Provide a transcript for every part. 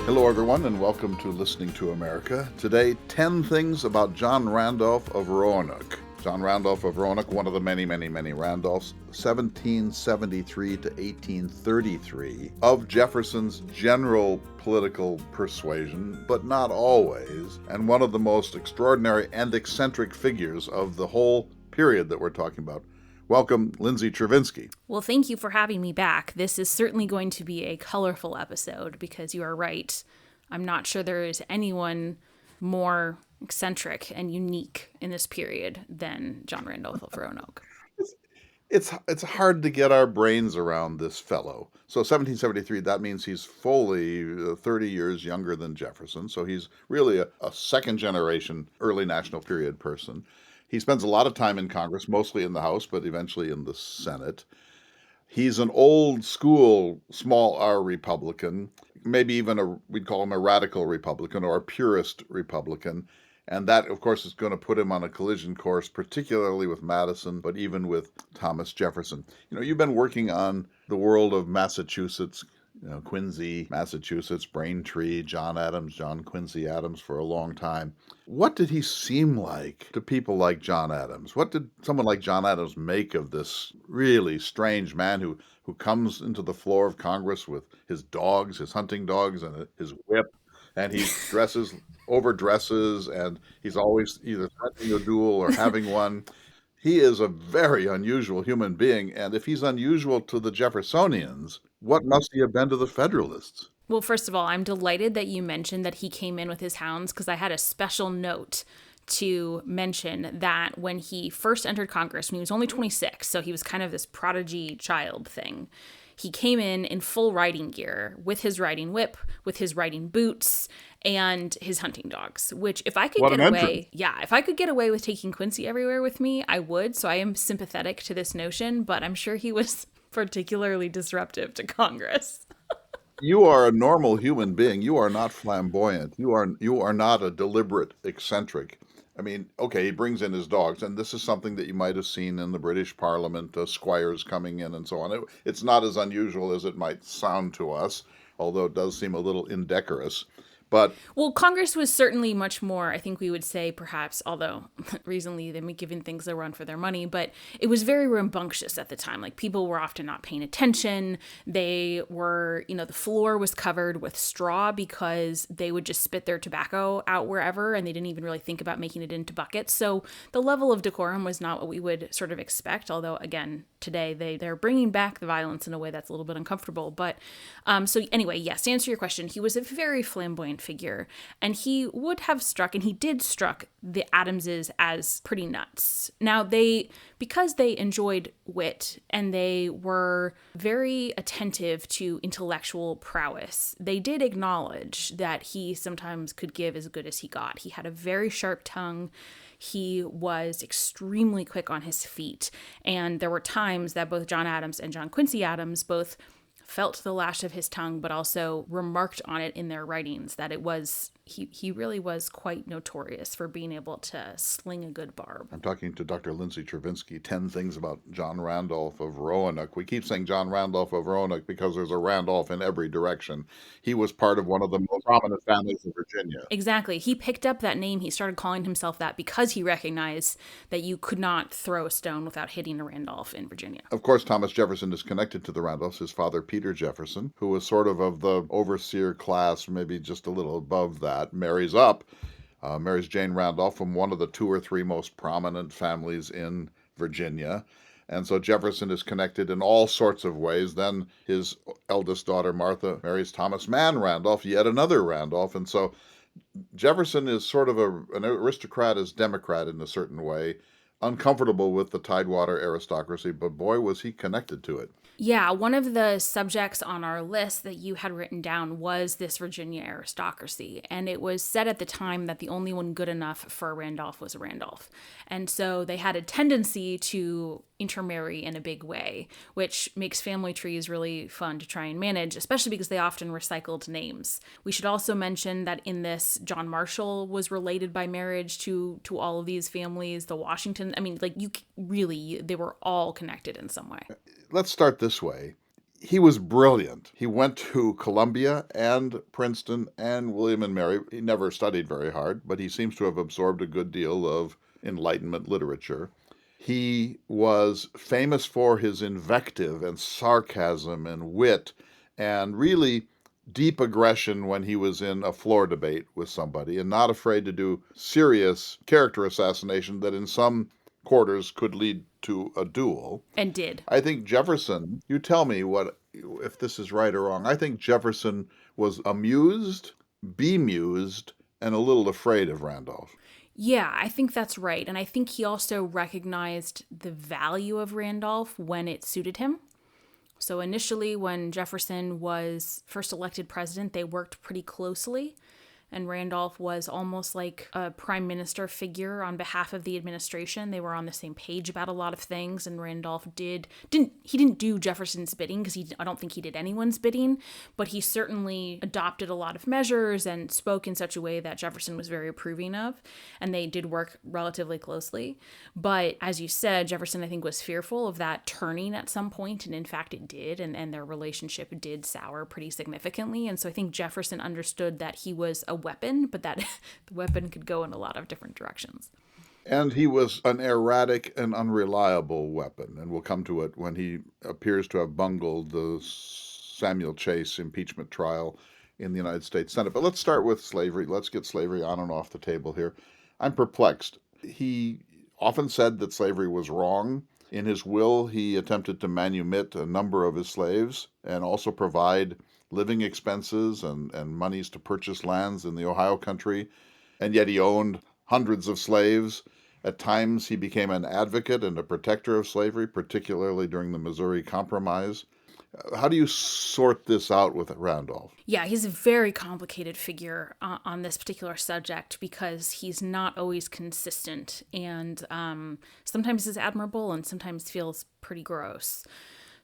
Hello, everyone, and welcome to Listening to America. Today, 10 things about John Randolph of Roanoke. John Randolph of Roanoke, one of the many Randolphs, 1773 to 1833, of Jefferson's general political persuasion, but not always, and one of the most extraordinary and eccentric figures of the whole period that we're talking about. Welcome, Lindsay Chervinsky. Well, thank you for having me back. This is certainly going to be a colorful episode because you are right. I'm not sure there is anyone more eccentric and unique in this period than John Randolph of Roanoke. It's hard to get our brains around this fellow. So 1773, that means he's fully 30 years younger than Jefferson. So he's really a second generation early national period person. He spends a lot of time in Congress, mostly in the House, but eventually in the Senate. He's an old school, small r Republican, maybe even we'd call him a radical Republican or a purist Republican. And that, of course, is going to put him on a collision course, particularly with Madison, but even with Thomas Jefferson. You know, you've been working on the world of Massachusetts, Quincy, Massachusetts, Braintree, John Adams, John Quincy Adams for a long time. What did he seem like to people like John Adams? What did someone like John Adams make of this really strange man who comes into the floor of Congress with his dogs, his hunting dogs, and his whip, and he overdresses, and he's always either threatening a duel or having one. He is a very unusual human being, and if he's unusual to the Jeffersonians, what must he have been to the Federalists? Well, first of all, I'm delighted that you mentioned that he came in with his hounds because I had a special note to mention that when he first entered Congress, when he was only 26, so he was kind of this prodigy child thing, he came in full riding gear with his riding whip, with his riding boots, and his hunting dogs, which if I could if I could get away with taking Quincy everywhere with me, I would. So I am sympathetic to this notion, but I'm sure he was particularly disruptive to Congress. You are a normal human being. You are not flamboyant. You are not a deliberate eccentric. I mean, okay, he brings in his dogs, and this is something that you might have seen in the British Parliament, squires coming in and so on. It's not as unusual as it might sound to us, although it does seem a little indecorous. But well, Congress was certainly much more, I think we would say perhaps, although recently they've been giving things a run for their money, but it was very rambunctious at the time. Like people were often not paying attention. They were, the floor was covered with straw because they would just spit their tobacco out wherever and they didn't even really think about making it into buckets. So the level of decorum was not what we would sort of expect, although again, today they're bringing back the violence in a way that's a little bit uncomfortable. But so anyway, yes, to answer your question, he was a very flamboyant figure, and he would have struck, and he did struck the Adamses as pretty nuts. Now because they enjoyed wit and they were very attentive to intellectual prowess, they did acknowledge that he sometimes could give as good as he got. He had a very sharp tongue. He was extremely quick on his feet, and there were times that both John Adams and John Quincy Adams both felt the lash of his tongue, but also remarked on it in their writings that it was, he really was quite notorious for being able to sling a good barb. I'm talking to Dr. Lindsay Chervinsky, 10 things about John Randolph of Roanoke. We keep saying John Randolph of Roanoke because there's a Randolph in every direction. He was part of one of the most prominent families in Virginia. Exactly. He picked up that name. He started calling himself that because he recognized that you could not throw a stone without hitting a Randolph in Virginia. Of course, Thomas Jefferson is connected to the Randolphs. His father, Peter Jefferson, who was sort of the overseer class, maybe just a little above that, marries Jane Randolph from one of the 2 or 3 most prominent families in Virginia. And so Jefferson is connected in all sorts of ways. Then his eldest daughter, Martha, marries Thomas Mann Randolph, yet another Randolph. And so Jefferson is sort of an aristocrat as Democrat in a certain way, uncomfortable with the Tidewater aristocracy, but boy, was he connected to it. Yeah, one of the subjects on our list that you had written down was this Virginia aristocracy. And it was said at the time that the only one good enough for a Randolph was a Randolph. And so they had a tendency to intermarry in a big way, which makes family trees really fun to try and manage, especially because they often recycled names. We should also mention that in this, John Marshall was related by marriage to all of these families, the Washington, I mean, like they were all connected in some way. Let's start this way. he was brilliant. He went to Columbia and Princeton and William and Mary. He never studied very hard, but he seems to have absorbed a good deal of Enlightenment literature. He was famous for his invective and sarcasm and wit and really deep aggression when he was in a floor debate with somebody, and not afraid to do serious character assassination that in some quarters could lead to a duel. And did. I think Jefferson, you tell me what if this is right or wrong. I think Jefferson was amused, bemused, and a little afraid of Randolph. Yeah, I think that's right. And I think he also recognized the value of Randolph when it suited him. So initially, when Jefferson was first elected president, they worked pretty closely. And Randolph was almost like a prime minister figure on behalf of the administration. They were on the same page about a lot of things, and Randolph didn't do Jefferson's bidding, because I don't think he did anyone's bidding, but he certainly adopted a lot of measures and spoke in such a way that Jefferson was very approving of, and they did work relatively closely. But as you said, Jefferson, I think, was fearful of that turning at some point, and in fact it did, and their relationship did sour pretty significantly. And so I think Jefferson understood that he was a weapon, but that the weapon could go in a lot of different directions. And he was an erratic and unreliable weapon, and we'll come to it when he appears to have bungled the Samuel Chase impeachment trial in the United States Senate. But let's start with slavery. Let's get slavery on and off the table here. I'm perplexed. He often said that slavery was wrong. In his will, he attempted to manumit a number of his slaves and also provide living expenses and monies to purchase lands in the Ohio country. And yet he owned hundreds of slaves. At times, he became an advocate and a protector of slavery, particularly during the Missouri Compromise. How do you sort this out with Randolph? Yeah, he's a very complicated figure on this particular subject, because he's not always consistent, and sometimes is admirable and sometimes feels pretty gross.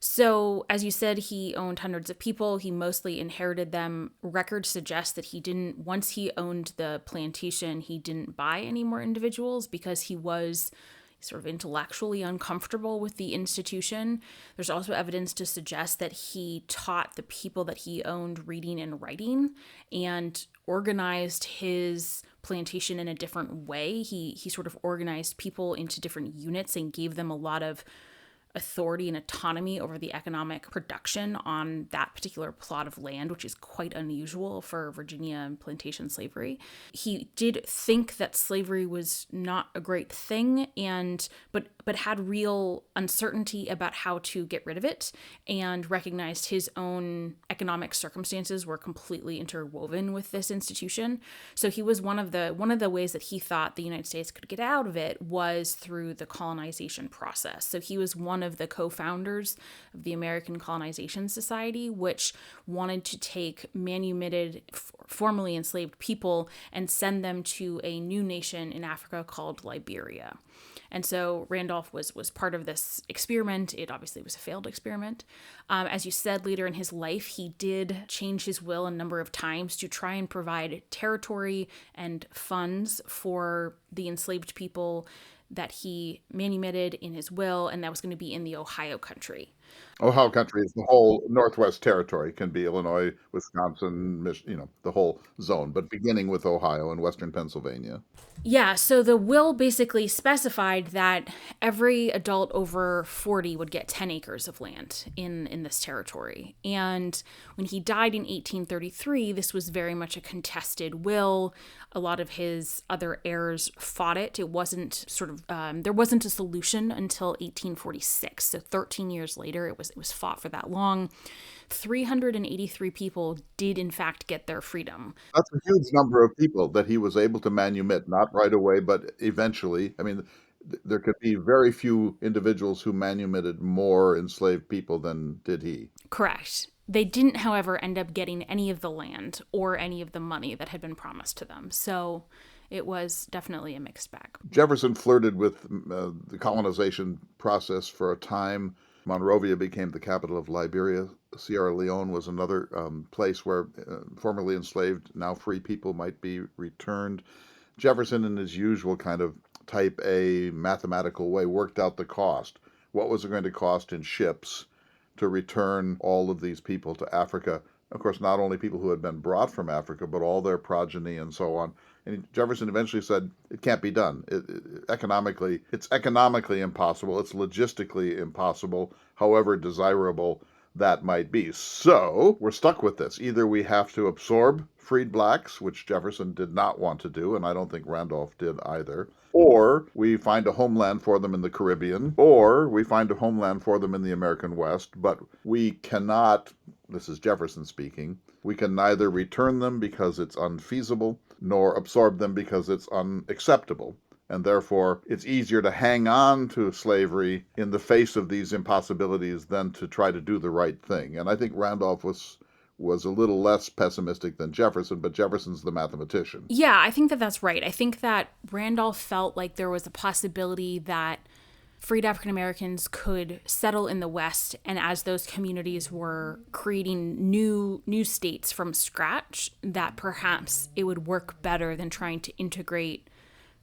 So, as you said, he owned hundreds of people. He mostly inherited them. Records suggest that once he owned the plantation, he didn't buy any more individuals, because he was sort of intellectually uncomfortable with the institution. There's also evidence to suggest that he taught the people that he owned reading and writing, and organized his plantation in a different way. He sort of organized people into different units and gave them a lot of authority and autonomy over the economic production on that particular plot of land, which is quite unusual for Virginia plantation slavery. He did think that slavery was not a great thing, but had real uncertainty about how to get rid of it, and recognized his own economic circumstances were completely interwoven with this institution. So he was one of the ways that he thought the United States could get out of it was through the colonization process. So he was one of the co-founders of the American Colonization Society, which wanted to take manumitted, formerly enslaved people and send them to a new nation in Africa called Liberia. And so Randolph was part of this experiment. It obviously was a failed experiment. As you said, later in his life, he did change his will a number of times to try and provide territory and funds for the enslaved people that he manumitted in his will, and that was going to be in the Ohio country. Ohio country is the whole Northwest Territory, can be Illinois, Wisconsin, the whole zone, but beginning with Ohio and Western Pennsylvania. Yeah, so the will basically specified that every adult over 40 would get 10 acres of land in this territory. And when he died in 1833, this was very much a contested will. A lot of his other heirs fought it. It wasn't there wasn't a solution until 1846. So 13 years later, it was fought for that long. 383 people did in fact get their freedom. That's a huge number of people that he was able to manumit, not right away, but eventually. I mean, there could be very few individuals who manumitted more enslaved people than did he. Correct. They didn't, however, end up getting any of the land or any of the money that had been promised to them. So it was definitely a mixed bag. Jefferson flirted with the colonization process for a time. Monrovia became the capital of Liberia. Sierra Leone was another place where formerly enslaved, now free people might be returned. Jefferson, in his usual kind of type A mathematical way, worked out the cost. What was it going to cost in ships to return all of these people to Africa. Of course, not only people who had been brought from Africa, but all their progeny and so on. And Jefferson eventually said it can't be done. It's economically impossible. It's logistically impossible, however desirable that might be. So we're stuck with this. Either we have to absorb freed blacks, which Jefferson did not want to do, and I don't think Randolph did either, or we find a homeland for them in the Caribbean, or we find a homeland for them in the American West, but we cannot, this is Jefferson speaking, we can neither return them because it's unfeasible, nor absorb them because it's unacceptable. And therefore, it's easier to hang on to slavery in the face of these impossibilities than to try to do the right thing. And I think Randolph was a little less pessimistic than Jefferson, but Jefferson's the mathematician. Yeah, I think that that's right. I think that Randolph felt like there was a possibility that freed African Americans could settle in the West, and as those communities were creating new states from scratch, that perhaps it would work better than trying to integrate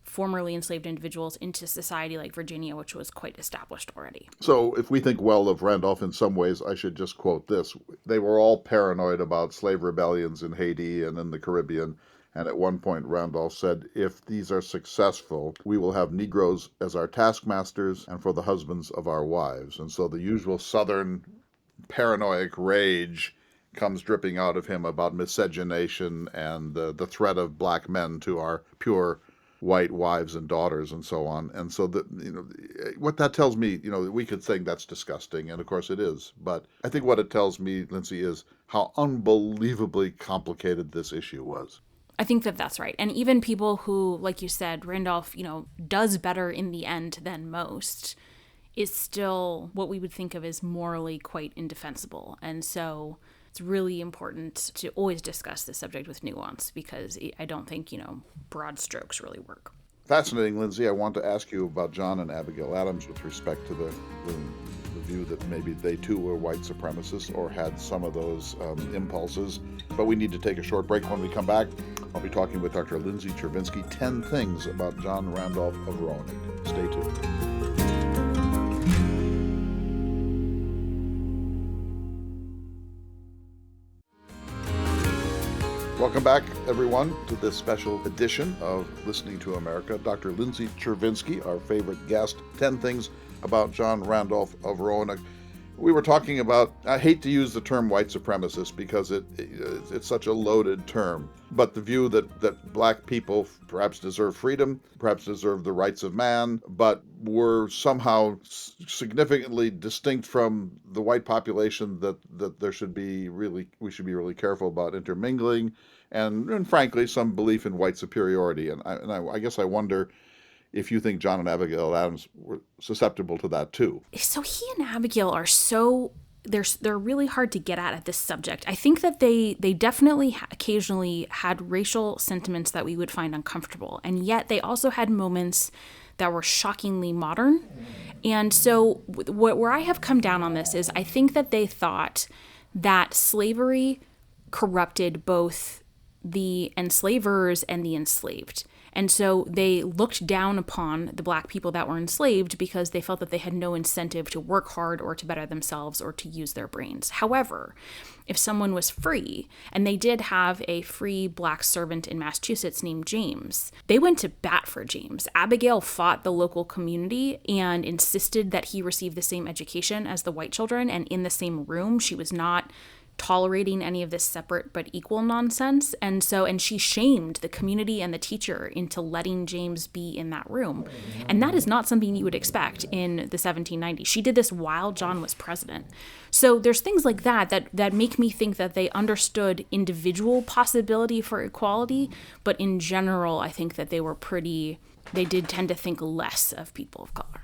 formerly enslaved individuals into society like Virginia, which was quite established already. So if we think well of Randolph in some ways, I should just quote this. They were all paranoid about slave rebellions in Haiti and in the Caribbean. And at one point, Randolph said, if these are successful, we will have Negroes as our taskmasters and for the husbands of our wives. And so the usual Southern paranoid rage comes dripping out of him about miscegenation and the threat of black men to our pure white wives and daughters and so on. And so that, what that tells me, we could think that's disgusting, and of course it is, but I think what it tells me, Lindsay, is how unbelievably complicated this issue was. I think that that's right. And even people who, like you said, Randolph, does better in the end than most, is still what we would think of as morally quite indefensible. And so it's really important to always discuss this subject with nuance, because I don't think, broad strokes really work. Fascinating, Lindsay. I want to ask you about John and Abigail Adams with respect to the view that maybe they too were white supremacists or had some of those impulses. But we need to take a short break. When we come back, I'll be talking with Dr. Lindsay Chervinsky, 10 things about John Randolph of Roanoke. Stay tuned. Welcome back, everyone, to this special edition of Listening to America. Dr. Lindsay Chervinsky, our favorite guest, 10 things about John Randolph of Roanoke. We were talking about, I hate to use the term white supremacist because it's such a loaded term, but the view that black people perhaps deserve freedom, perhaps deserve the rights of man, but were somehow significantly distinct from the white population that we should be really careful about intermingling, and frankly, some belief in white superiority. And I guess I wonder if you think John and Abigail Adams were susceptible to that too. So he and Abigail are they're really hard to get at this subject. I think that they definitely occasionally had racial sentiments that we would find uncomfortable, and yet they also had moments that were shockingly modern. And so where I have come down on this is I think that they thought that slavery corrupted both the enslavers and the enslaved. And so they looked down upon the black people that were enslaved because they felt that they had no incentive to work hard or to better themselves or to use their brains. However, if someone was free, and they did have a free black servant in Massachusetts named James, they went to bat for James. Abigail fought the local community and insisted that he receive the same education as the white children and in the same room. She was not tolerating any of this separate but equal nonsense. And she shamed the community and the teacher into letting James be in that room. And that is not something you would expect in the 1790s. She did this while John was president. So there's things like that make me think that they understood individual possibility for equality, but in general, I think that they did tend to think less of people of color.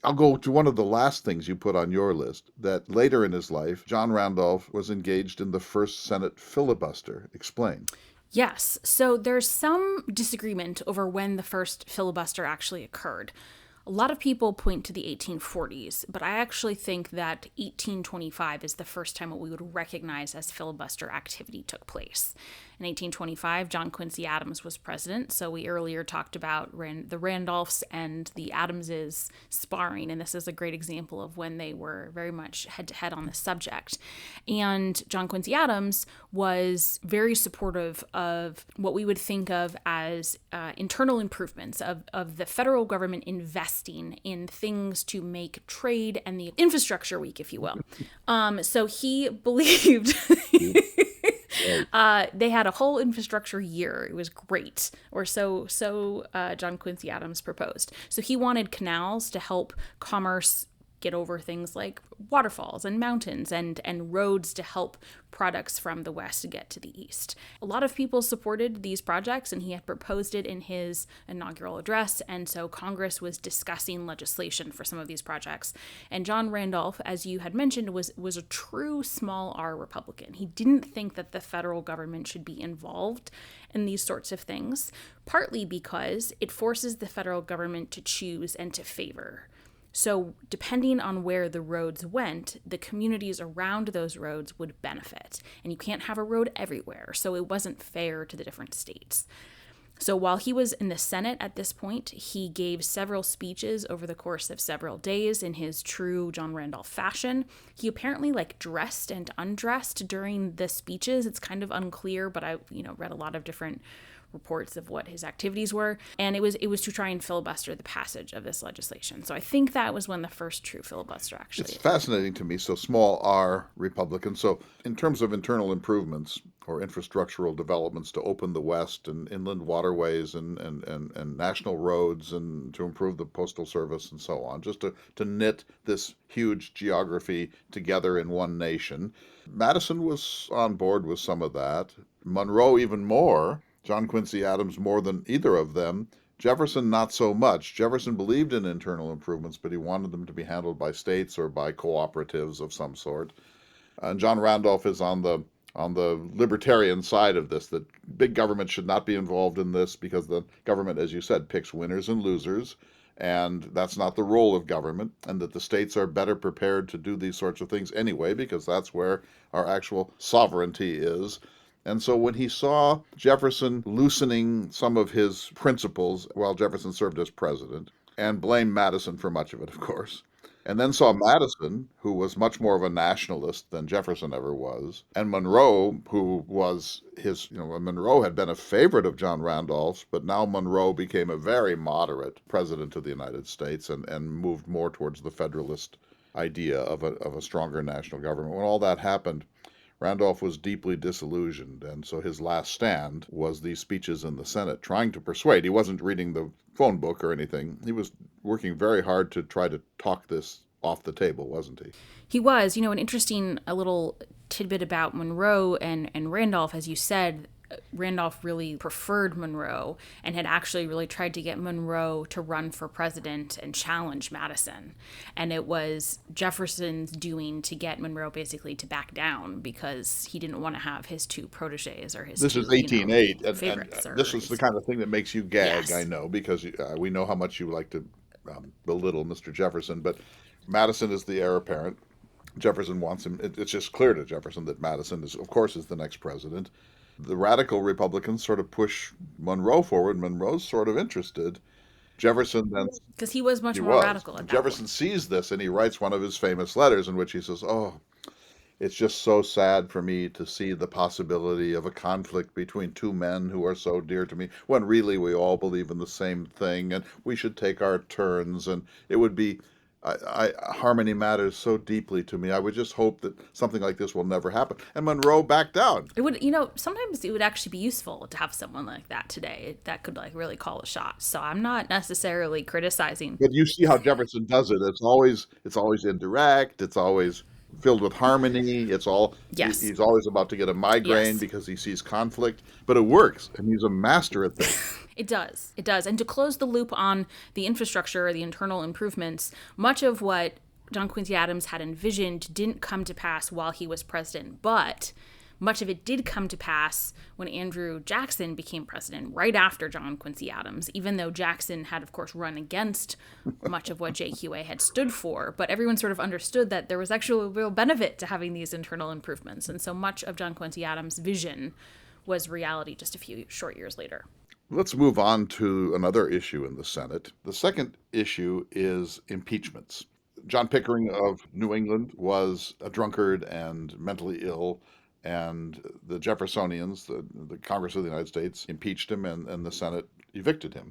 I'll go to one of the last things you put on your list, that later in his life, John Randolph was engaged in the first Senate filibuster. Explain. Yes. So there's some disagreement over when the first filibuster actually occurred. A lot of people point to the 1840s, but I actually think that 1825 is the first time what we would recognize as filibuster activity took place. In 1825, John Quincy Adams was president. So we earlier talked about the Randolphs and the Adamses sparring, and this is a great example of when they were very much head-to-head on the subject. And John Quincy Adams was very supportive of what we would think of as internal improvements of the federal government investing in things to make trade and the infrastructure weak, if you will. So he believed they had a whole infrastructure year. It was great, or so John Quincy Adams proposed. So he wanted canals to help commerce get over things like waterfalls and mountains, and roads to help products from the west to get to the east. A lot of people supported these projects, and he had proposed it in his inaugural address, and so Congress was discussing legislation for some of these projects. And John Randolph, as you had mentioned, was a true small r Republican. He didn't think that the federal government should be involved in these sorts of things, partly because it forces the federal government to choose and to favor. So depending on where the roads went, the communities around those roads would benefit. And you can't have a road everywhere, so it wasn't fair to the different states. So while he was in the Senate at this point, he gave several speeches over the course of several days in his true John Randolph fashion. He apparently dressed and undressed during the speeches. It's kind of unclear, but I read a lot of different reports of what his activities were, and it was to try and filibuster the passage of this legislation. So I think that was when the first true filibuster actually. It's fascinating to me. So small r Republican. So in terms of internal improvements or infrastructural developments to open the West and inland waterways and national roads and to improve the postal service and so on, just to knit this huge geography together in one nation. Madison was on board with some of that. Monroe even more. John Quincy Adams more than either of them. Jefferson, not so much. Jefferson believed in internal improvements, but he wanted them to be handled by states or by cooperatives of some sort. And John Randolph is on the libertarian side of this, that big government should not be involved in this because the government, as you said, picks winners and losers, and that's not the role of government, and that the states are better prepared to do these sorts of things anyway because that's where our actual sovereignty is. And so when he saw Jefferson loosening some of his principles while Jefferson served as president, and blamed Madison for much of it, of course, and then saw Madison, who was much more of a nationalist than Jefferson ever was, and Monroe, who was Monroe had been a favorite of John Randolph's, but now Monroe became a very moderate president of the United States and moved more towards the Federalist idea of a stronger national government. When all that happened, Randolph was deeply disillusioned, and so his last stand was these speeches in the Senate, trying to persuade. He wasn't reading the phone book or anything. He was working very hard to try to talk this off the table, wasn't he? He was. An interesting little tidbit about Monroe and Randolph, as you said, Randolph really preferred Monroe and had actually really tried to get Monroe to run for president and challenge Madison. And it was Jefferson's doing to get Monroe basically to back down because he didn't want to have his two proteges or his This is 1808, and favorites. This is the kind of thing that makes you gag, Yes. I know, because we know how much you like to belittle Mr. Jefferson, but Madison is the heir apparent. Jefferson wants him. It's just clear to Jefferson that Madison is the next president. The radical Republicans sort of push Monroe forward. Monroe's sort of interested. Jefferson then... Because he was much more radical at that Jefferson point. sees this, and he writes one of his famous letters in which he says, it's just so sad for me to see the possibility of a conflict between two men who are so dear to me, when really we all believe in the same thing, and we should take our turns, and it would be... harmony matters so deeply to me. I would just hope that something like this will never happen. And Monroe backed down. It would, sometimes it would actually be useful to have someone like that today that could really call a shot. So I'm not necessarily criticizing. But you see how Jefferson does it. It's always indirect. It's always filled with harmony. It's all, yes. He's always about to get a migraine yes. because he sees conflict. But it works, and he's a master at this. It does. And to close the loop on the infrastructure or the internal improvements, much of what John Quincy Adams had envisioned didn't come to pass while he was president, but much of it did come to pass when Andrew Jackson became president, right after John Quincy Adams, even though Jackson had, of course, run against much of what JQA had stood for. But everyone sort of understood that there was actually a real benefit to having these internal improvements. And so much of John Quincy Adams' vision was reality just a few short years later. Let's move on to another issue in the Senate. The second issue is impeachments. John Pickering of New England was a drunkard and mentally ill, and the Jeffersonians, the Congress of the United States, impeached him, and the Senate evicted him.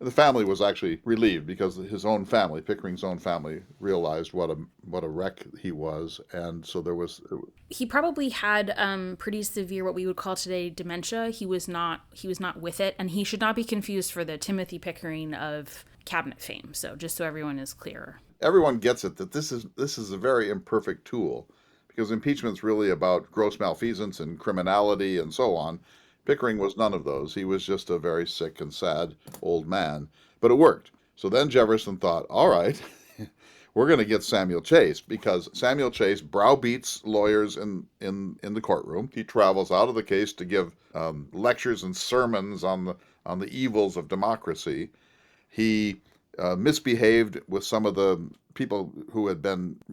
The family was actually relieved because his own family, Pickering's own family, realized what a wreck he was, and so there was. He probably had pretty severe, what we would call today, dementia. He was not with it, and he should not be confused for the Timothy Pickering of cabinet fame. So just so everyone is clear, Everyone gets it that this is a very imperfect tool, because impeachment's really about gross malfeasance and criminality and so on. Pickering was none of those. He was just a very sick and sad old man, but it worked. So then Jefferson thought, all right, we're going to get Samuel Chase, because Samuel Chase browbeats lawyers in the courtroom. He travels out of the case to give lectures and sermons on the evils of democracy. He misbehaved with some of the people who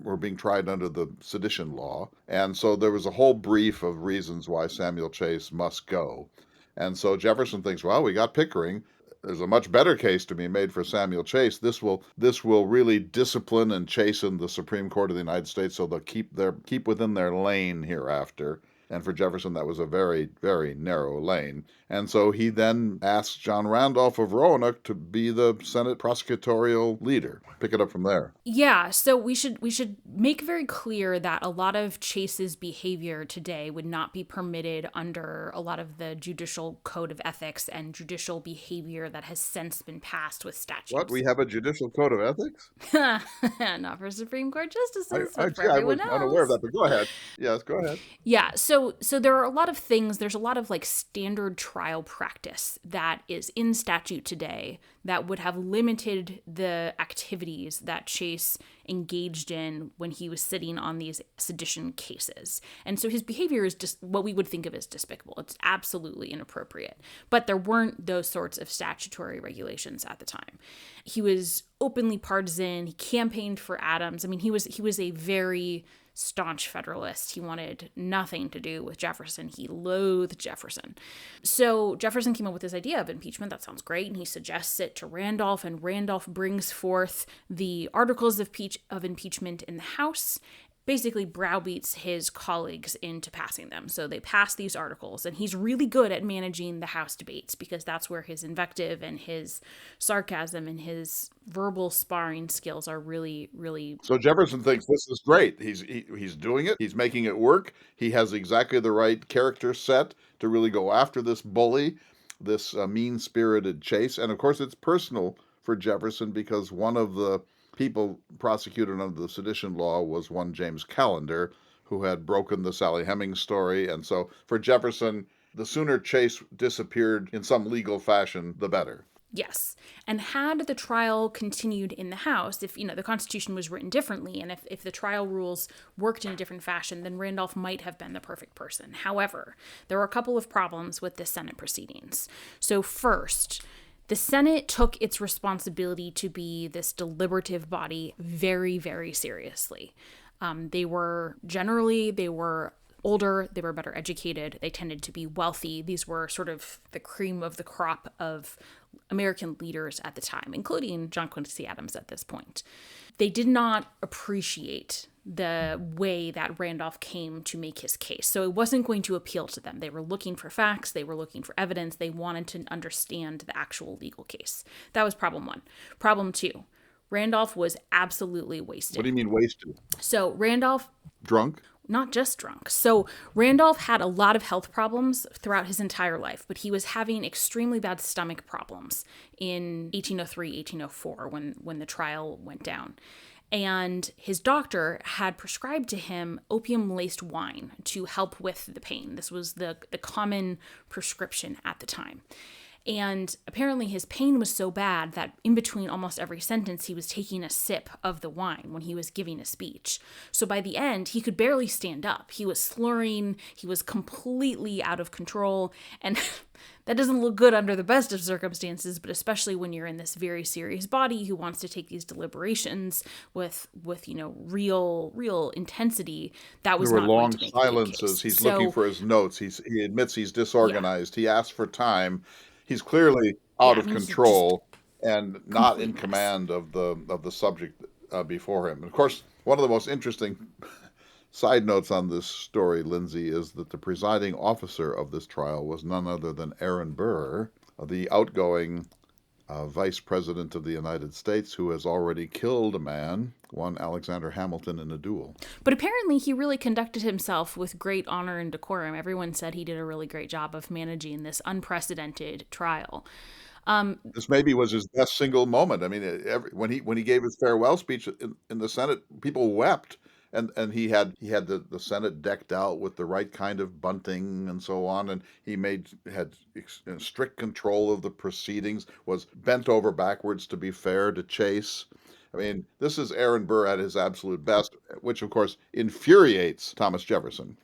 were being tried under the sedition law, and so there was a whole brief of reasons why Samuel Chase must go. And so Jefferson thinks, well, we got Pickering. There's a much better case to be made for Samuel Chase. This will really discipline and chasten the Supreme Court of the United States, so they'll keep within their lane hereafter. And for Jefferson, that was a very, very narrow lane. And so he then asked John Randolph of Roanoke to be the Senate prosecutorial leader. Pick it up from there. Yeah, so we should make very clear that a lot of Chase's behavior today would not be permitted under a lot of the judicial code of ethics and judicial behavior that has since been passed with statutes. What? We have a judicial code of ethics? Not for Supreme Court justices, but for I everyone was else. unaware of that, but go ahead. Yes, go ahead. Yeah, so there are a lot of things, there's a lot of like standard trial practice that is in statute today that would have limited the activities that Chase engaged in when he was sitting on these sedition cases. And so his behavior is just what we would think of as despicable. It's absolutely inappropriate. But there weren't those sorts of statutory regulations at the time. He was openly partisan. He campaigned for Adams. I mean, he was a very staunch Federalist. He wanted nothing to do with Jefferson. He loathed Jefferson. So Jefferson came up with this idea of impeachment. That sounds great. And he suggests it to Randolph, and Randolph brings forth the articles of impeachment in the House, basically browbeats his colleagues into passing them. So they pass these articles, and he's really good at managing the House debates because that's where his invective and his sarcasm and his verbal sparring skills are really, really. So Jefferson thinks this is great. He's doing it. He's making it work. He has exactly the right character set to really go after this bully, this mean-spirited Chase. And of course, it's personal for Jefferson because one of the people prosecuted under the sedition law was one James Callender, who had broken the Sally Hemings story. And so for Jefferson, the sooner Chase disappeared in some legal fashion, the better. Yes. And had the trial continued in the House, if, the Constitution was written differently, and if the trial rules worked in a different fashion, then Randolph might have been the perfect person. However, there were a couple of problems with the Senate proceedings. So first, the Senate took its responsibility to be this deliberative body very, very seriously. They were older, they were better educated, they tended to be wealthy. These were sort of the cream of the crop of American leaders at the time, including John Quincy Adams at this point. They did not appreciate the way that Randolph came to make his case. So it wasn't going to appeal to them. They were looking for facts. They were looking for evidence. They wanted to understand the actual legal case. That was problem one. Problem two, Randolph was absolutely wasted. What do you mean wasted? So Randolph... Drunk? Not just drunk. So Randolph had a lot of health problems throughout his entire life, but he was having extremely bad stomach problems in 1803, 1804 when the trial went down. And his doctor had prescribed to him opium-laced wine to help with the pain. This was the common prescription at the time. And apparently his pain was so bad that in between almost every sentence, he was taking a sip of the wine when he was giving a speech. So by the end, he could barely stand up. He was slurring. He was completely out of control. And that doesn't look good under the best of circumstances, but especially when you're in this very serious body who wants to take these deliberations with real intensity, that There was were not going long to make a good silences. case. He's looking So, for his notes. He admits he's yeah. disorganized. He asks for time. He's clearly out Yeah, I of mean, he's just control and not in complete mess. command of the subject before him. And of course, one of the most interesting side notes on this story, Lindsay, is that the presiding officer of this trial was none other than Aaron Burr, the outgoing Vice President of the United States, who has already killed a man, one Alexander Hamilton, in a duel. But apparently, he really conducted himself with great honor and decorum. Everyone said he did a really great job of managing this unprecedented trial. This maybe was his best single moment. I mean, when he gave his farewell speech in the Senate, people wept, and he had the Senate decked out with the right kind of bunting and so on, and had strict control of the proceedings. Was bent over backwards to be fair to Chase. I mean, this is Aaron Burr at his absolute best, which of course infuriates Thomas Jefferson.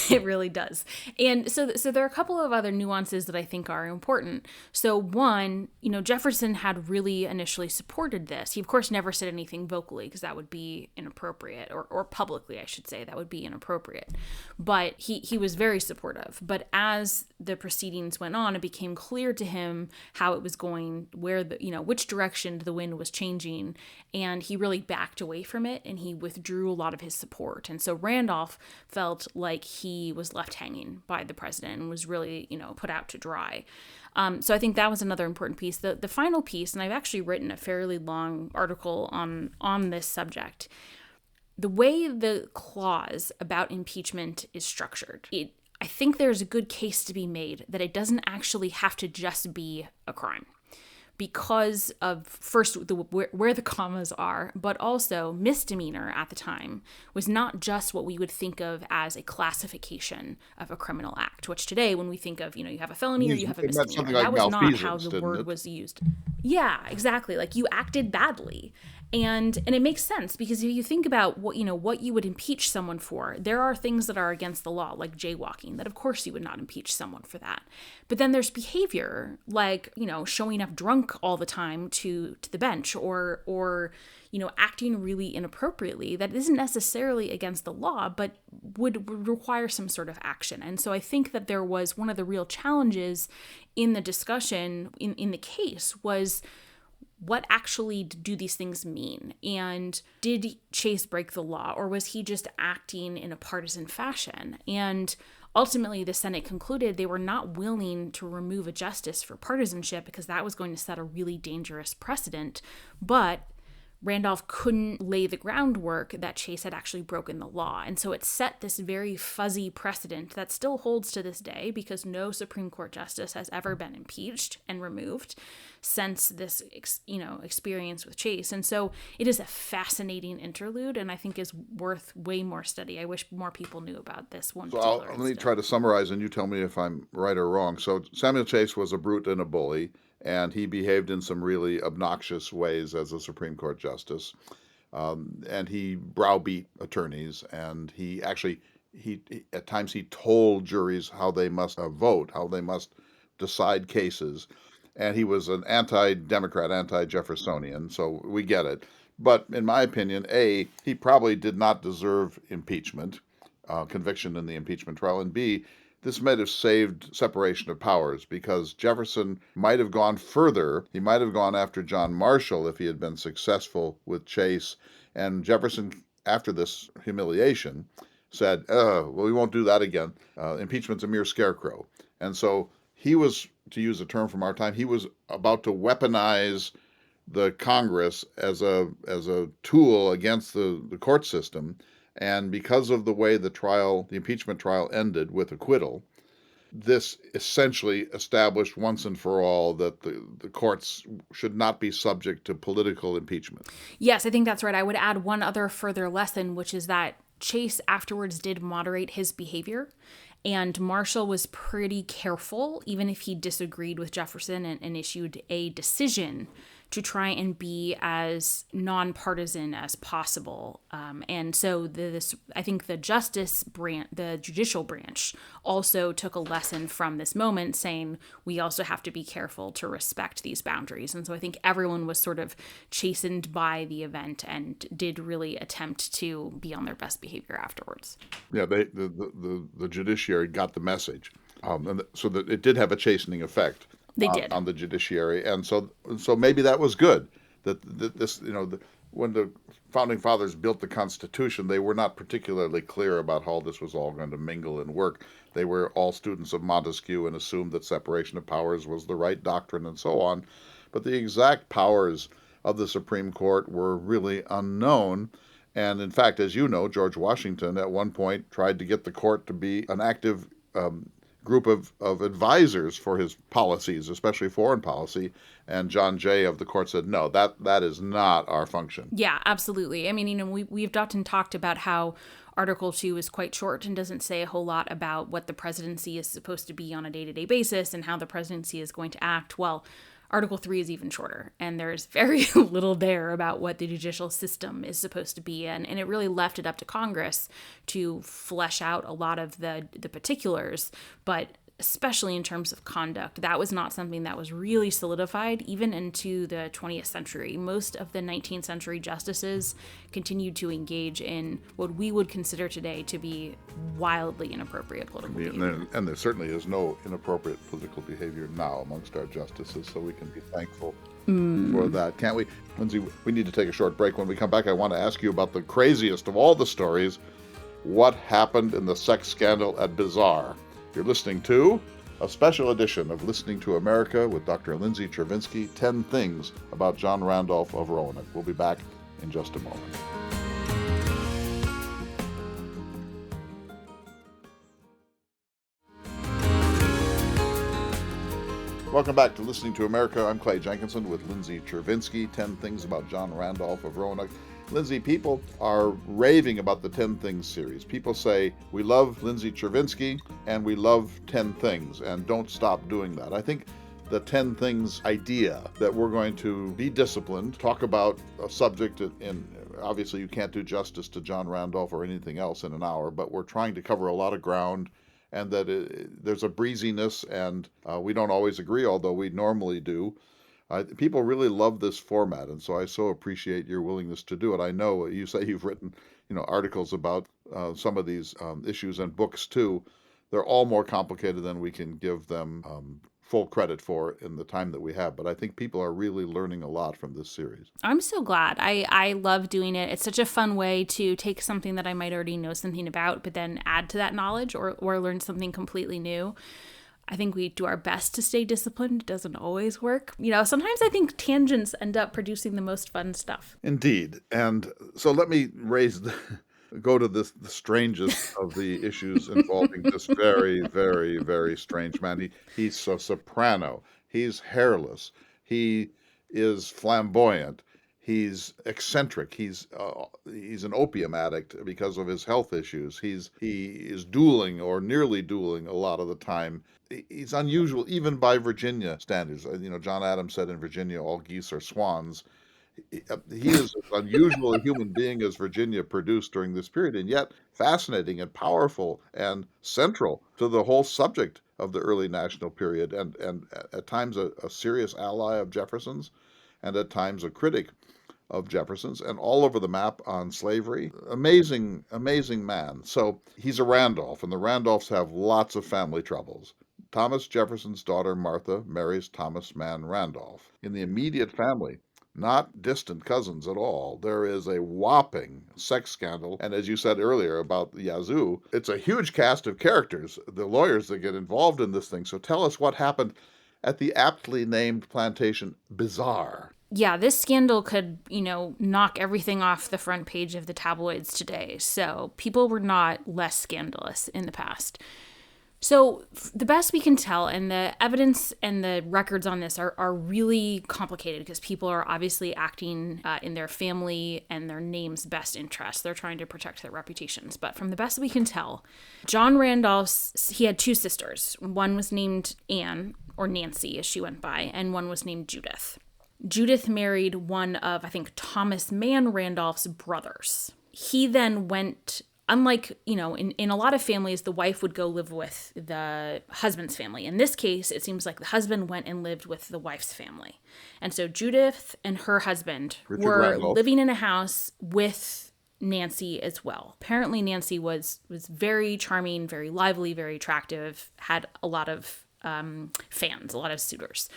It really does. And so there are a couple of other nuances that I think are important. So one, Jefferson had really initially supported this. He of course never said anything vocally because that would be inappropriate, or publicly, I should say, that would be inappropriate. But he was very supportive. But as the proceedings went on, it became clear to him how it was going, which direction the wind was changing, and he really backed away from it and he withdrew a lot of his support. And so Randolph felt like he was left hanging by the president and was really, put out to dry. So I think that was another important piece. The final piece, and I've actually written a fairly long article on this subject, the way the clause about impeachment is structured, I think there's a good case to be made that it doesn't actually have to just be a crime, because of, first, where the commas are, but also misdemeanor at the time was not just what we would think of as a classification of a criminal act, which today, when we think of, you have a felony or you have a It meant misdemeanor, something like that was not how malfeasance, the didn't word it? was used. Yeah, exactly. Like, you acted badly. And it makes sense, because if you think about what you would impeach someone for, there are things that are against the law, like jaywalking, that of course you would not impeach someone for that. But then there's behavior like, showing up drunk all the time to the bench, or acting really inappropriately that isn't necessarily against the law, but would require some sort of action. And so I think that there was one of the real challenges in the discussion in the case was, what actually do these things mean? And did Chase break the law, or was he just acting in a partisan fashion? And ultimately, the Senate concluded they were not willing to remove a justice for partisanship because that was going to set a really dangerous precedent. But Randolph couldn't lay the groundwork that Chase had actually broken the law. And so it set this very fuzzy precedent that still holds to this day, because no Supreme Court justice has ever been impeached and removed since this, experience with Chase. And so it is a fascinating interlude, and I think is worth way more study. I wish more people knew about this one So particular let me incident. try to summarize, and you tell me if I'm right or wrong. So Samuel Chase was a brute and a bully, and he behaved in some really obnoxious ways as a Supreme Court justice. And he browbeat attorneys, and he at times he told juries how they must vote, how they must decide cases. And he was an anti-democrat, anti-Jeffersonian, so we get it. But in my opinion, he probably did not deserve impeachment, conviction in the impeachment trial, and B, this might have saved separation of powers, because Jefferson might have gone further. He might have gone after John Marshall if he had been successful with Chase. And Jefferson, after this humiliation, said, well, we won't do that again. Impeachment's a mere scarecrow. And so he was, to use a term from our time, he was about to weaponize the Congress as a tool against the court system. And because of the way the impeachment trial ended with acquittal, this essentially established once and for all that the courts should not be subject to political impeachment. Yes, I think that's right. I would add one other further lesson, which is that Chase afterwards did moderate his behavior. And Marshall was pretty careful, even if he disagreed with Jefferson and issued a decision, to try and be as nonpartisan as possible. And so I think the the judicial branch, also took a lesson from this moment, saying we also have to be careful to respect these boundaries. And so I think everyone was sort of chastened by the event and did really attempt to be on their best behavior afterwards. Yeah, the judiciary got the message, and so that it did have a chastening effect They did. on the judiciary, and so maybe that was good. That this, when the founding fathers built the Constitution, they were not particularly clear about how this was all going to mingle and work. They were all students of Montesquieu and assumed that separation of powers was the right doctrine and so on. But the exact powers of the Supreme Court were really unknown. And in fact, as you know, George Washington at one point tried to get the court to be an active group of advisors for his policies, especially foreign policy. And John Jay of the court said, no, that is not our function. Yeah, absolutely. I mean, we've often talked about how Article 2 is quite short and doesn't say a whole lot about what the presidency is supposed to be on a day-to-day basis and how the presidency is going to act. Well, Article 3 is even shorter, and there's very little there about what the judicial system is supposed to be. And it really left it up to Congress to flesh out a lot of the particulars, but especially in terms of conduct, that was not something that was really solidified even into the 20th century. Most of the 19th century justices continued to engage in what we would consider today to be wildly inappropriate political behavior. And there certainly is no inappropriate political behavior now amongst our justices, so we can be thankful for that, can't we? Lindsay, we need to take a short break. When we come back, I want to ask you about the craziest of all the stories. What happened in the sex scandal at Bizarre? You're listening to a special edition of Listening to America with Dr. Lindsay Chervinsky, 10 Things About John Randolph of Roanoke. We'll be back in just a moment. Welcome back to Listening to America. I'm Clay Jenkinson with Lindsay Chervinsky, 10 Things About John Randolph of Roanoke. Lindsay, people are raving about the 10 Things series. People say, we love Lindsay Chervinsky and we love 10 Things, and don't stop doing that. I think the 10 Things idea that we're going to be disciplined, talk about a subject, and obviously you can't do justice to John Randolph or anything else in an hour, but we're trying to cover a lot of ground, and that there's a breeziness, and we don't always agree, although we normally do. People really love this format, and so I so appreciate your willingness to do it. I know you say you've written, articles about some of these issues and books too. They're all more complicated than we can give them full credit for in the time that we have. But I think people are really learning a lot from this series. I'm so glad. I love doing it. It's such a fun way to take something that I might already know something about, but then add to that knowledge or learn something completely new. I think we do our best to stay disciplined. It doesn't always work. Sometimes I think tangents end up producing the most fun stuff. Indeed. And so let me go to the strangest of the issues involving this very, very, very strange man. He's a soprano. He's hairless. He is flamboyant. He's eccentric. He's an opium addict because of his health issues. He is dueling or nearly dueling a lot of the time. He's unusual even by Virginia standards. John Adams said in Virginia, all geese are swans. He is as unusual a human being as Virginia produced during this period, and yet fascinating and powerful and central to the whole subject of the early national period, and at times a serious ally of Jefferson's, and at times a critic of Jefferson's, and all over the map on slavery. Amazing, amazing man. So he's a Randolph, and the Randolphs have lots of family troubles. Thomas Jefferson's daughter, Martha, marries Thomas Mann Randolph. In the immediate family, not distant cousins at all, there is a whopping sex scandal. And as you said earlier about the Yazoo, it's a huge cast of characters, the lawyers that get involved in this thing. So tell us what happened at the aptly named plantation Bizarre. Yeah, this scandal could, knock everything off the front page of the tabloids today. So people were not less scandalous in the past. So the best we can tell, and the evidence and the records on this are really complicated because people are obviously acting in their family and their name's best interest. They're trying to protect their reputations. But from the best we can tell, John Randolph, he had two sisters. One was named Anne, or Nancy as she went by, and one was named Judith. Judith married one of, I think, Thomas Mann Randolph's brothers. He then went... Unlike, in a lot of families, the wife would go live with the husband's family. In this case, it seems like the husband went and lived with the wife's family. And so Judith and her husband were Randolph. living in a house with Nancy as well. Apparently, Nancy was very charming, very lively, very attractive, had a lot of fans, a lot of suitors.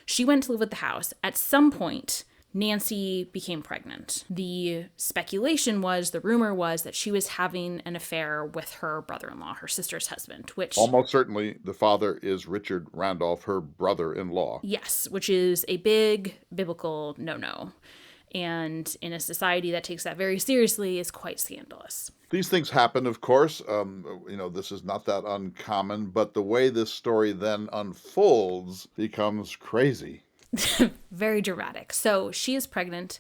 She went to live with the house. At some point, Nancy became pregnant. The speculation was, the rumor was that she was having an affair with her brother-in-law, her sister's husband, which... Almost certainly the father is Richard Randolph, her brother-in-law. Yes, which is a big biblical no-no. And in a society that takes that very seriously is quite scandalous. These things happen, of course. This is not that uncommon, but the way this story then unfolds becomes crazy. Very dramatic. So she is pregnant.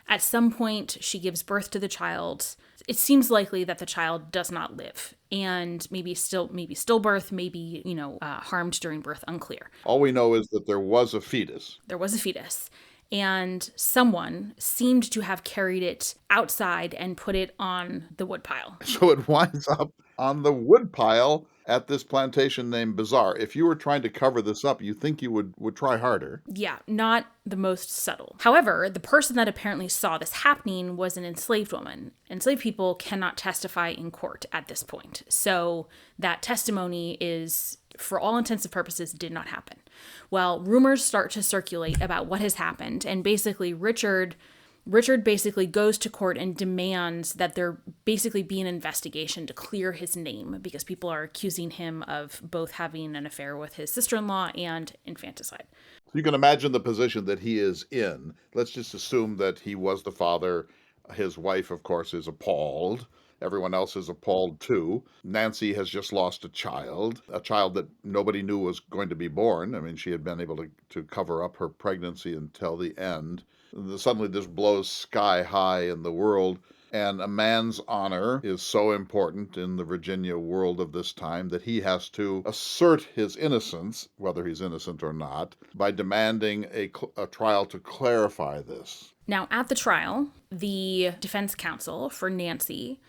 At some point, she gives birth to the child. It seems likely that the child does not live, and maybe stillbirth, maybe harmed during birth, unclear. All we know is that there was a fetus. There was a fetus, and someone seemed to have carried it outside and put it on the woodpile. So it winds up on the woodpile at this plantation named Bazaar. If you were trying to cover this up, you think you would try harder. Yeah, not the most subtle. However, the person that apparently saw this happening was an enslaved woman. Enslaved people cannot testify in court at this point. So that testimony is, for all intents and purposes, did not happen. Well, rumors start to circulate about what has happened, and basically Richard basically goes to court and demands that there basically be an investigation to clear his name because people are accusing him of both having an affair with his sister-in-law and infanticide. You can imagine the position that he is in. Let's just assume that he was the father. His wife, of course, is appalled. Everyone else is appalled too. Nancy has just lost a child that nobody knew was going to be born. I mean, she had been able to cover up her pregnancy until the end. Suddenly this blows sky high in the world, and a man's honor is so important in the Virginia world of this time that he has to assert his innocence, whether he's innocent or not, by demanding a trial to clarify this. Now, at the trial, the defense counsel for Nancy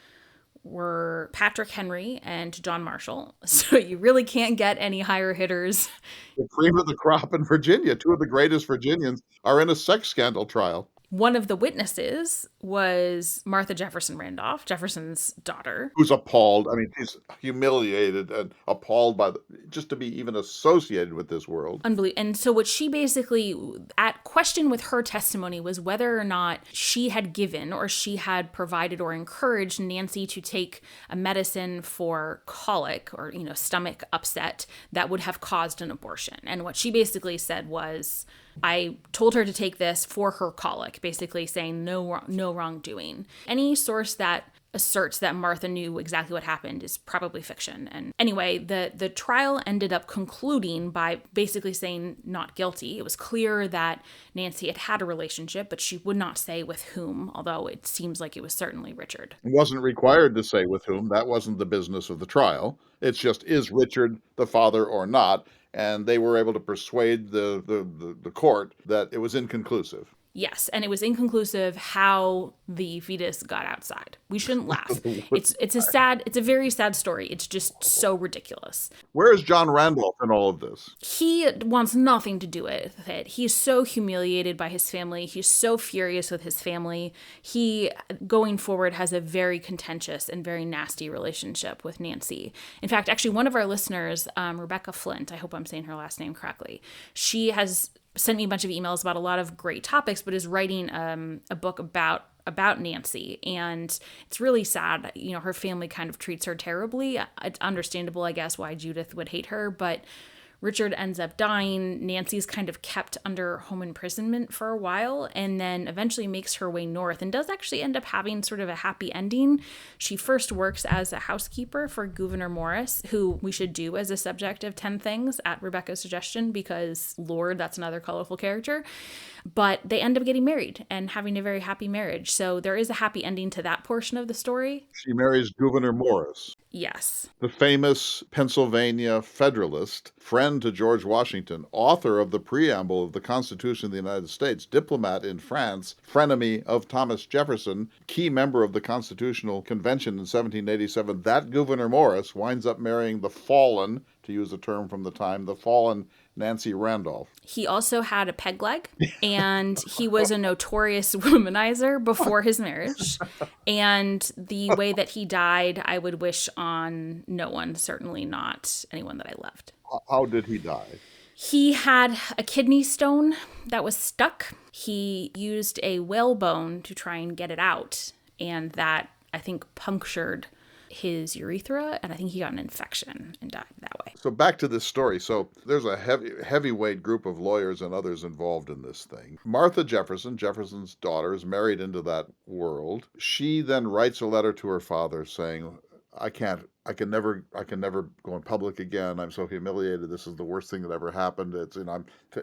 were Patrick Henry and John Marshall. So you really can't get any higher hitters. The cream of the crop in Virginia. Two of the greatest Virginians are in a sex scandal trial. One of the witnesses was Martha Jefferson Randolph, Jefferson's daughter. Who's appalled. I mean, she's humiliated and appalled by just to be even associated with this world. Unbelievable. And so what she basically, at question with her testimony, was whether or not she had given or she had provided or encouraged Nancy to take a medicine for colic or, stomach upset that would have caused an abortion. And what she basically said was, I told her to take this for her colic, basically saying no wrongdoing. Any source that asserts that Martha knew exactly what happened is probably fiction. And anyway, the trial ended up concluding by basically saying not guilty. It was clear that Nancy had a relationship, but she would not say with whom, although it seems like it was certainly Richard. It wasn't required to say with whom. That wasn't the business of the trial. It's just, is Richard the father or not? And they were able to persuade the court that it was inconclusive. Yes, and it was inconclusive how the fetus got outside. We shouldn't laugh. It's a very sad story. It's just so ridiculous. Where is John Randolph in all of this? He wants nothing to do with it. He's so humiliated by his family. He's so furious with his family. He, going forward, has a very contentious and very nasty relationship with Nancy. In fact, actually, one of our listeners, Rebecca Flint, I hope I'm saying her last name correctly, she has sent me a bunch of emails about a lot of great topics, but is writing a book about Nancy. And it's really sad. Her family kind of treats her terribly. It's understandable, I guess, why Judith would hate her, but Richard ends up dying. Nancy's kind of kept under home imprisonment for a while and then eventually makes her way north and does actually end up having sort of a happy ending. She first works as a housekeeper for Gouverneur Morris, who we should do as a subject of 10 Things at Rebecca's suggestion because, Lord, that's another colorful character. But they end up getting married and having a very happy marriage. So there is a happy ending to that portion of the story. She marries Gouverneur Morris, Yes. the famous Pennsylvania Federalist, friend to George Washington, author of the preamble of the Constitution of the United States, diplomat in France, frenemy of Thomas Jefferson, key member of the Constitutional Convention in 1787. That Gouverneur Morris winds up marrying the fallen, to use a term from the time, the fallen Nancy Randolph. He also had a peg leg, and he was a notorious womanizer before his marriage. And the way that he died, I would wish on no one, certainly not anyone that I loved. How did he die? He had a kidney stone that was stuck. He used a whalebone to try and get it out, and that, I think, punctured his urethra, and I think he got an infection and died that way. So back to this story. So there's a heavyweight group of lawyers and others involved in this thing. Martha Jefferson, Jefferson's daughter, is married into that world. She then writes a letter to her father saying, I can never go in public again. I'm so humiliated. This is the worst thing that ever happened.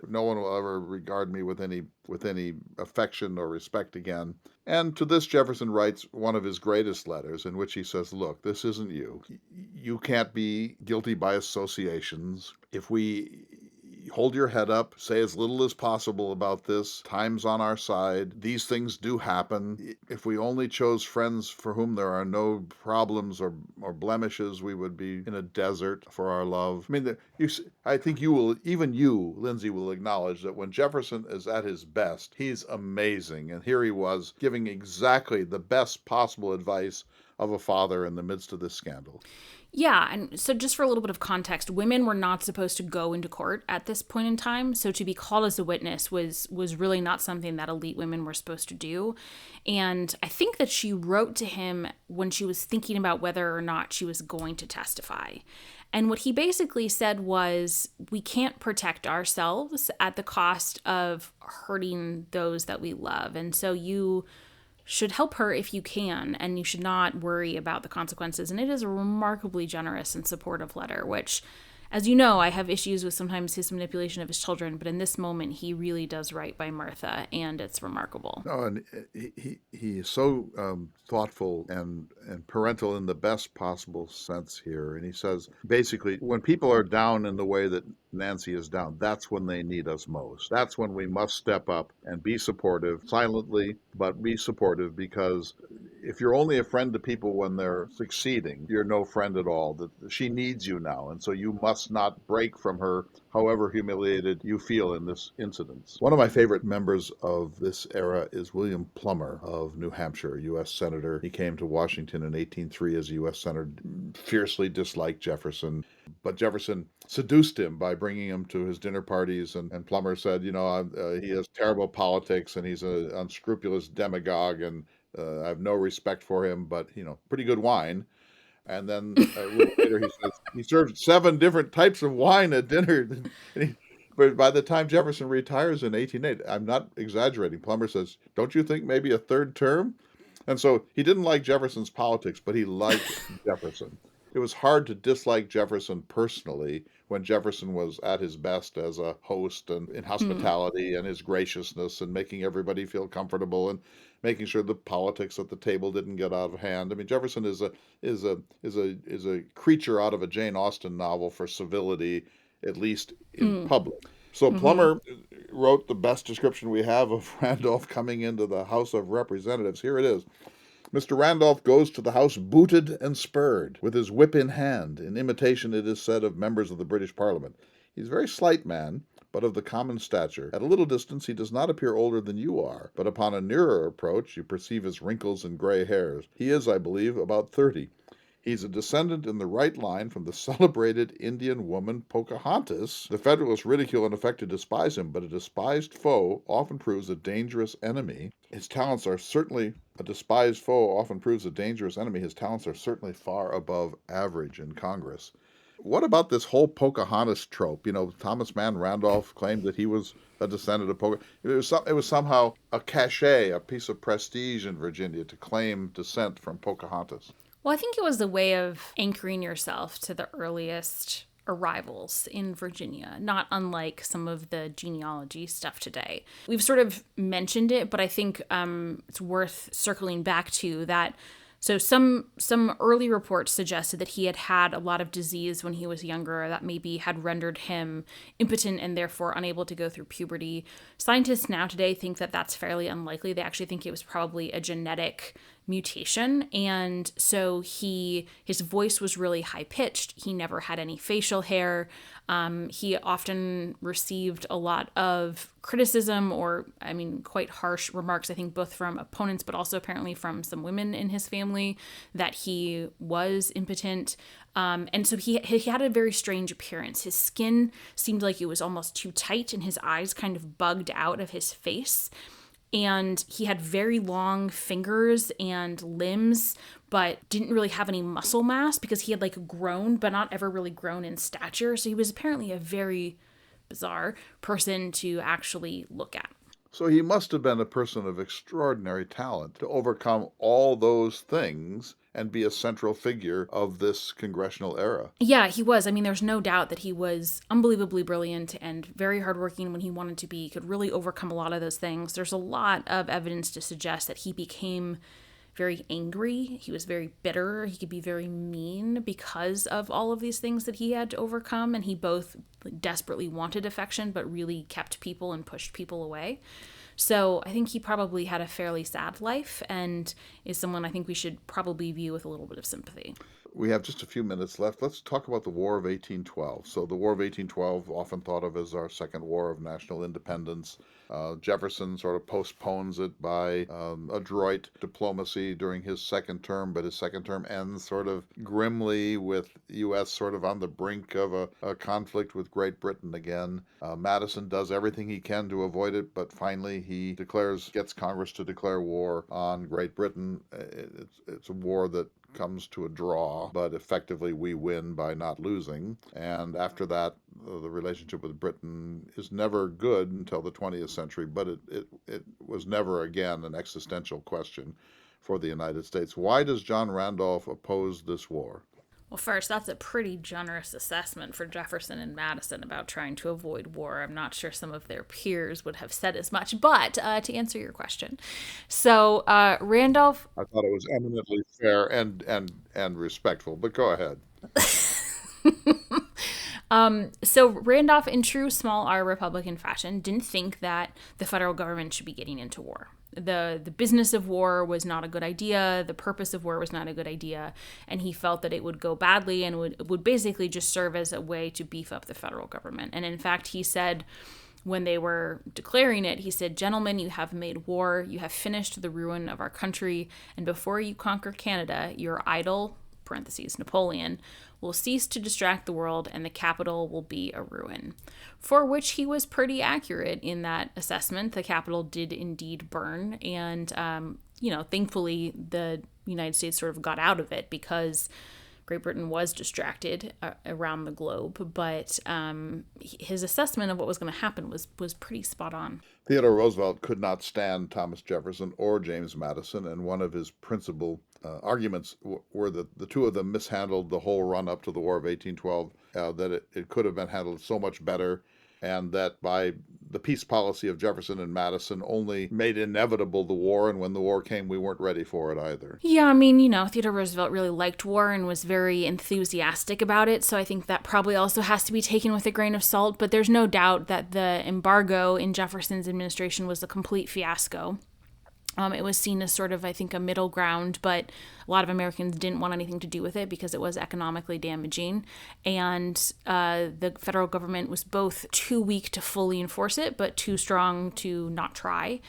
No one will ever regard me with any affection or respect again. And to this, Jefferson writes one of his greatest letters in which he says, look, this isn't you. You can't be guilty by associations. If we hold your head up, say as little as possible about this. Time's on our side. These things do happen. If we only chose friends for whom there are no problems or blemishes, we would be in a desert for our love. I mean, I think even you, Lindsay, will acknowledge that when Jefferson is at his best, he's amazing. And here he was giving exactly the best possible advice of a father in the midst of this scandal. Yeah, and so just for a little bit of context, women were not supposed to go into court at this point in time. So to be called as a witness was really not something that elite women were supposed to do. And I think that she wrote to him when she was thinking about whether or not she was going to testify. And what he basically said was, we can't protect ourselves at the cost of hurting those that we love. And so you should help her if you can, and you should not worry about the consequences. And it is a remarkably generous and supportive letter, which, as you know, I have issues with sometimes his manipulation of his children, but in this moment, he really does right by Martha, and it's remarkable. No, and he is so thoughtful and parental in the best possible sense here. And he says, basically, when people are down in the way that Nancy is down, that's when they need us most. That's when we must step up and be supportive, silently, but be supportive, because if you're only a friend to people when they're succeeding, you're no friend at all. That she needs you now, and so you must not break from her, however humiliated you feel in this incident. One of my favorite members of this era is William Plummer of New Hampshire, U.S. Senator. He came to Washington in 1803 as a U.S. Senator, fiercely disliked Jefferson, but Jefferson seduced him by bringing him to his dinner parties, and Plummer said, he has terrible politics and he's an unscrupulous demagogue, and I have no respect for him, but, pretty good wine. And then a little later he says he served 7 different types of wine at dinner. But by the time Jefferson retires in 1808, I'm not exaggerating, Plummer says, don't you think maybe a third term? And so he didn't like Jefferson's politics, but he liked Jefferson. It was hard to dislike Jefferson personally when Jefferson was at his best as a host and in hospitality and his graciousness and making everybody feel comfortable and making sure the politics at the table didn't get out of hand. I mean, Jefferson is a creature out of a Jane Austen novel for civility, at least in public. So Plummer wrote the best description we have of Randolph coming into the House of Representatives. Here it is. Mr. Randolph goes to the House booted and spurred, with his whip in hand, in imitation, it is said, of members of the British Parliament. He is a very slight man, but of the common stature. At a little distance he does not appear older than you are, but upon a nearer approach you perceive his wrinkles and gray hairs. He is, I believe, about 30. He's a descendant in the right line from the celebrated Indian woman Pocahontas. The Federalists ridicule and affect to despise him, but a despised foe often proves a dangerous enemy. His talents are certainly a dangerous enemy. His talents are certainly far above average in Congress. What about this whole Pocahontas trope? Thomas Mann Randolph claimed that he was a descendant of Pocahontas. It was somehow a cachet, a piece of prestige in Virginia to claim descent from Pocahontas. Well, I think it was a way of anchoring yourself to the earliest arrivals in Virginia, not unlike some of the genealogy stuff today. We've sort of mentioned it, but I think it's worth circling back to that. So some early reports suggested that he had had a lot of disease when he was younger that maybe had rendered him impotent and therefore unable to go through puberty. Scientists now today think that that's fairly unlikely. They actually think it was probably a genetic mutation, and so his voice was really high pitched. He never had any facial hair. He often received a lot of criticism, or quite harsh remarks, I think both from opponents but also apparently from some women in his family, that he was impotent. And so he had a very strange appearance. His skin seemed like it was almost too tight and his eyes kind of bugged out of his face. And he had very long fingers and limbs, but didn't really have any muscle mass because he had grown, but not ever really grown in stature. So he was apparently a very bizarre person to actually look at. So he must have been a person of extraordinary talent to overcome all those things and be a central figure of this congressional era. Yeah, he was. There's no doubt that he was unbelievably brilliant and very hardworking when he wanted to be. He could really overcome a lot of those things. There's a lot of evidence to suggest that he became very angry. He was very bitter. He could be very mean because of all of these things that he had to overcome. And he both desperately wanted affection, but really kept people and pushed people away. So I think he probably had a fairly sad life and is someone I think we should probably view with a little bit of sympathy. We have just a few minutes left. Let's talk about the War of 1812. So the War of 1812, often thought of as our second war of national independence. Jefferson sort of postpones it by adroit diplomacy during his second term, but his second term ends sort of grimly with U.S. sort of on the brink of a conflict with Great Britain again. Madison does everything he can to avoid it, but finally he gets Congress to declare war on Great Britain. It's a war that comes to a draw, but effectively we win by not losing. And after that, the relationship with Britain is never good until the 20th century, but it was never again an existential question for the United States. Why does John Randolph oppose this war? Well, first, that's a pretty generous assessment for Jefferson and Madison about trying to avoid war. I'm not sure some of their peers would have said as much, but to answer your question. So, Randolph... I thought it was eminently fair and respectful, but go ahead. So Randolph, in true small R Republican fashion, didn't think that the federal government should be getting into war. The business of war was not a good idea. The purpose of war was not a good idea. And he felt that it would go badly and would basically just serve as a way to beef up the federal government. And in fact, he said, when they were declaring it, he said, "Gentlemen, you have made war. You have finished the ruin of our country. And before you conquer Canada, your idol," parentheses, Napoleon, "will cease to distract the world and the capital will be a ruin." For which he was pretty accurate in that assessment. The capital did indeed burn. And, thankfully the United States sort of got out of it because Great Britain was distracted around the globe. But his assessment of what was going to happen was pretty spot on. Theodore Roosevelt could not stand Thomas Jefferson or James Madison, and one of his principal arguments were that the two of them mishandled the whole run-up to the War of 1812, that it could have been handled so much better, and that by the peace policy of Jefferson and Madison only made inevitable the war, and when the war came, we weren't ready for it either. Yeah, Theodore Roosevelt really liked war and was very enthusiastic about it, so I think that probably also has to be taken with a grain of salt, but there's no doubt that the embargo in Jefferson's administration was a complete fiasco. It was seen as sort of, I think, a middle ground, but a lot of Americans didn't want anything to do with it because it was economically damaging. And the federal government was both too weak to fully enforce it, but too strong to not try.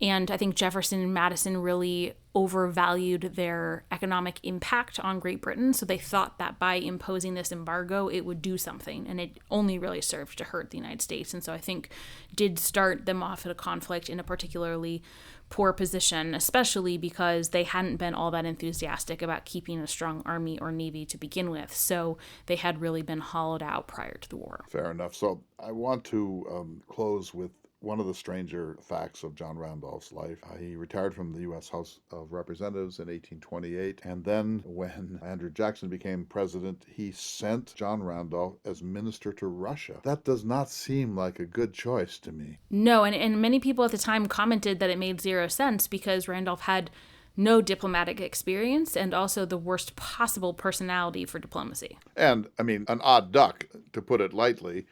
And I think Jefferson and Madison really overvalued their economic impact on Great Britain. So they thought that by imposing this embargo, it would do something. And it only really served to hurt the United States. And so I think did start them off at a conflict in a particularly poor position, especially because they hadn't been all that enthusiastic about keeping a strong army or navy to begin with. So they had really been hollowed out prior to the war. Fair enough. So I want to close with one of the stranger facts of John Randolph's life. He retired from the U.S. House of Representatives in 1828, and then when Andrew Jackson became president, he sent John Randolph as minister to Russia. That does not seem like a good choice to me. No, and many people at the time commented that it made zero sense because Randolph had no diplomatic experience and also the worst possible personality for diplomacy. And, I mean, an odd duck, to put it lightly.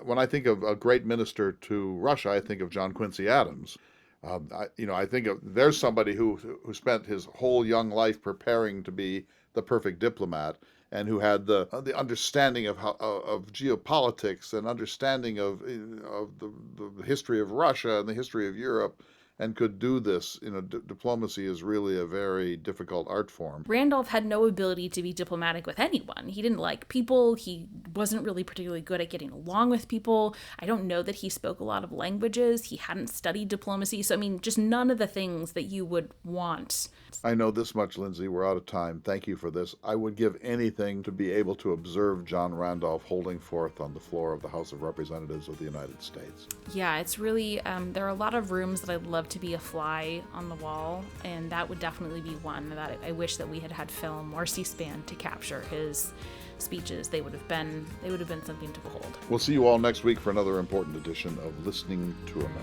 When I think of a great minister to Russia, I think of John Quincy Adams. I think there's somebody who spent his whole young life preparing to be the perfect diplomat, and who had the understanding of geopolitics and understanding of the history of Russia and the history of Europe, and could do this. Diplomacy is really a very difficult art form. Randolph had no ability to be diplomatic with anyone. He didn't like people. He wasn't really particularly good at getting along with people. I don't know that he spoke a lot of languages. He hadn't studied diplomacy. So, I mean, just none of the things that you would want. I know this much, Lindsay. We're out of time. Thank you for this. I would give anything to be able to observe John Randolph holding forth on the floor of the House of Representatives of the United States. Yeah, it's really, there are a lot of rooms that I'd love to be a fly on the wall, and that would definitely be one that I wish that we had had film or C-SPAN to capture his speeches. They would have been something to behold. We'll see you all next week for another important edition of Listening to America.